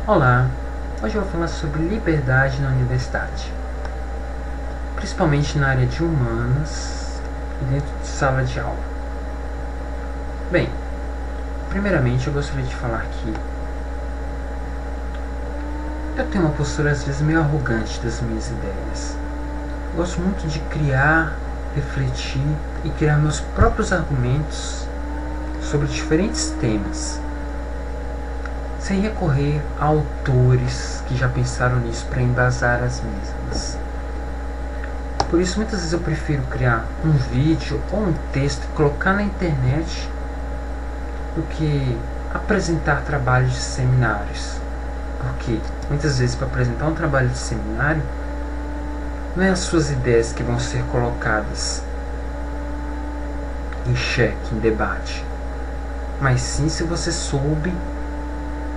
Olá, hoje eu vou falar sobre liberdade na universidade, principalmente na área de humanas e dentro de sala de aula. Bem, primeiramente eu gostaria de falar que eu tenho uma postura às vezes meio arrogante das minhas ideias. Eu gosto muito de criar, refletir e criar meus próprios argumentos sobre diferentes temas, sem recorrer a autores que já pensaram nisso para embasar as mesmas. Por isso, muitas vezes eu prefiro criar um vídeo ou um texto e colocar na internet do que apresentar trabalhos de seminários. Porque muitas vezes, para apresentar um trabalho de seminário, não é as suas ideias que vão ser colocadas em xeque, em debate, mas sim se você soube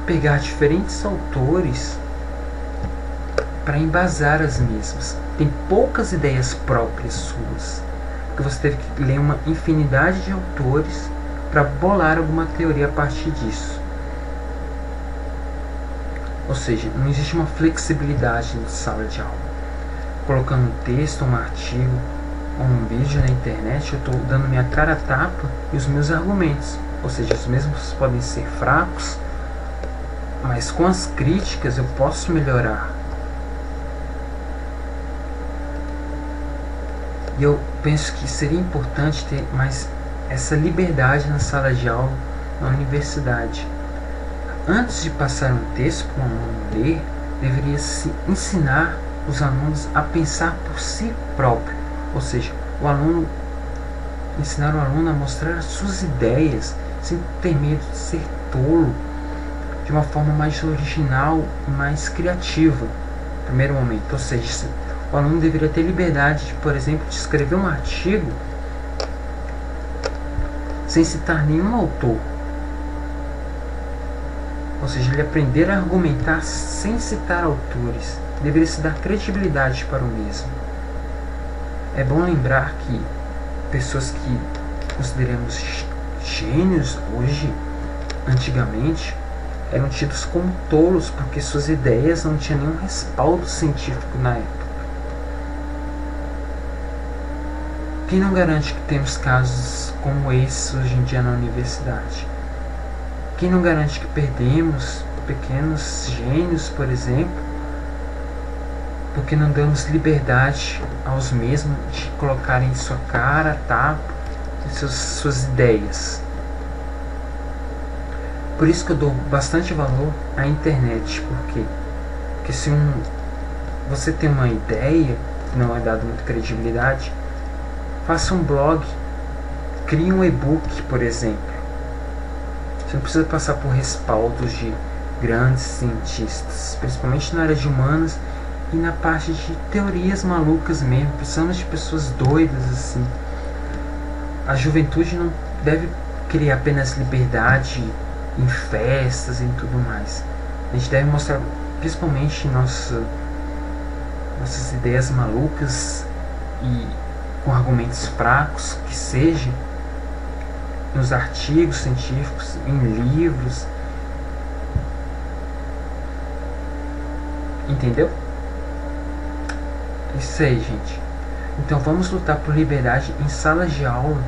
pegar diferentes autores para embasar as mesmas. Tem poucas ideias próprias suas, porque você teve que ler uma infinidade de autores para bolar alguma teoria a partir disso. Ou seja, não existe uma flexibilidade na sala de aula. Colocando um texto, um artigo ou um vídeo na internet, eu estou dando minha cara a tapa e os meus argumentos. Ou seja, os mesmos podem ser fracos, mas com as críticas eu posso melhorar. E eu penso que seria importante ter mais essa liberdade na sala de aula, na universidade. Antes de passar um texto para um aluno ler, deveria se ensinar os alunos a pensar por si próprio. Ou seja, ensinar o aluno a mostrar as suas ideias sem ter medo de ser tolo, de uma forma mais original e mais criativa, no primeiro momento. Ou seja, o aluno deveria ter liberdade de, por exemplo, de escrever um artigo sem citar nenhum autor. Ou seja, ele aprender a argumentar sem citar autores. Deveria se dar credibilidade para o mesmo. É bom lembrar que pessoas que consideramos gênios hoje, antigamente, eram tidos como tolos porque suas ideias não tinham nenhum respaldo científico na época. Quem não garante que temos casos como esses hoje em dia na universidade? Quem não garante que perdemos pequenos gênios, por exemplo, porque não damos liberdade aos mesmos de colocarem sua cara, tapa, suas ideias? Por isso que eu dou bastante valor à internet. Porque se você tem uma ideia que não é dada muita credibilidade, faça um blog, crie um e-book, por exemplo. Você não precisa passar por respaldos de grandes cientistas, principalmente na área de humanas e na parte de teorias malucas mesmo. Precisamos de pessoas doidas assim. A juventude não deve criar apenas liberdade em festas e tudo mais. A gente deve mostrar principalmente nossas ideias malucas e com argumentos fracos, que seja nos artigos científicos, em livros. Entendeu? Isso aí, gente. Então vamos lutar por liberdade em salas de aula.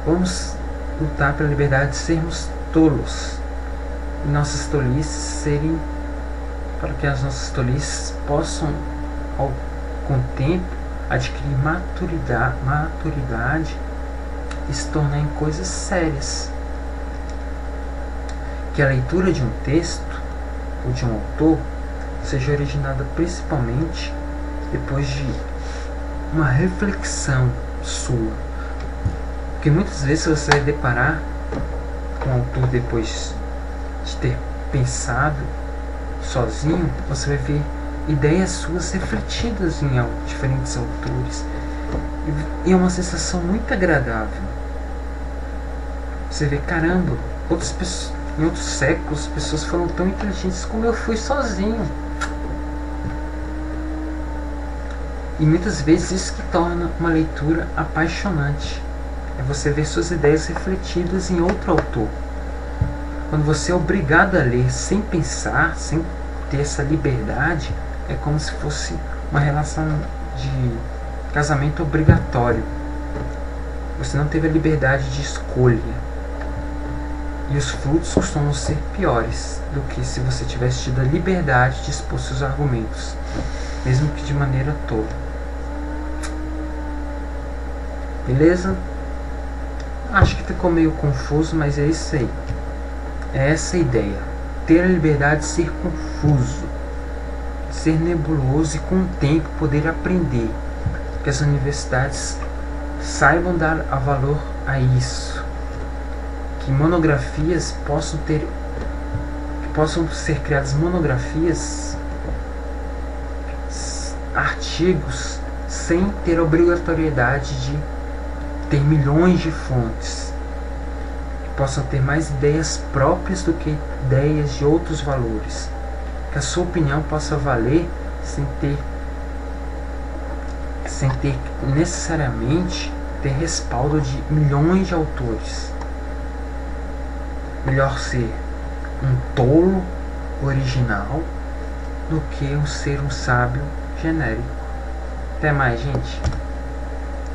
Vamos lutar pela liberdade de sermos tolos e nossas tolices serem, para que as nossas tolices possam, com o tempo, adquirir maturidade e se tornar em coisas sérias. Que a leitura de um texto ou de um autor seja originada principalmente depois de uma reflexão sua. Porque muitas vezes você vai deparar com o autor depois de ter pensado sozinho, você vai ver ideias suas refletidas em diferentes autores. E é uma sensação muito agradável. Você vê, caramba, em outros séculos, pessoas foram tão inteligentes como eu fui sozinho. E muitas vezes isso que torna uma leitura apaixonante. É você ver suas ideias refletidas em outro autor. Quando você é obrigado a ler sem pensar, sem ter essa liberdade, é como se fosse uma relação de casamento obrigatório. Você não teve a liberdade de escolha. E os frutos costumam ser piores do que se você tivesse tido a liberdade de expor seus argumentos, mesmo que de maneira tola. Beleza? Acho que ficou meio confuso, mas é isso aí. É essa a ideia. Ter a liberdade de ser confuso, de ser nebuloso e com o tempo poder aprender. Que as universidades saibam dar valor a isso. Que monografias possam ser criadas monografias, artigos, sem ter a obrigatoriedade de ter milhões de fontes. Que possam ter mais ideias próprias do que ideias de outros valores. Que a sua opinião possa valer sem ter necessariamente ter respaldo de milhões de autores. Melhor ser um tolo original do que ser um sábio genérico. Até mais, gente.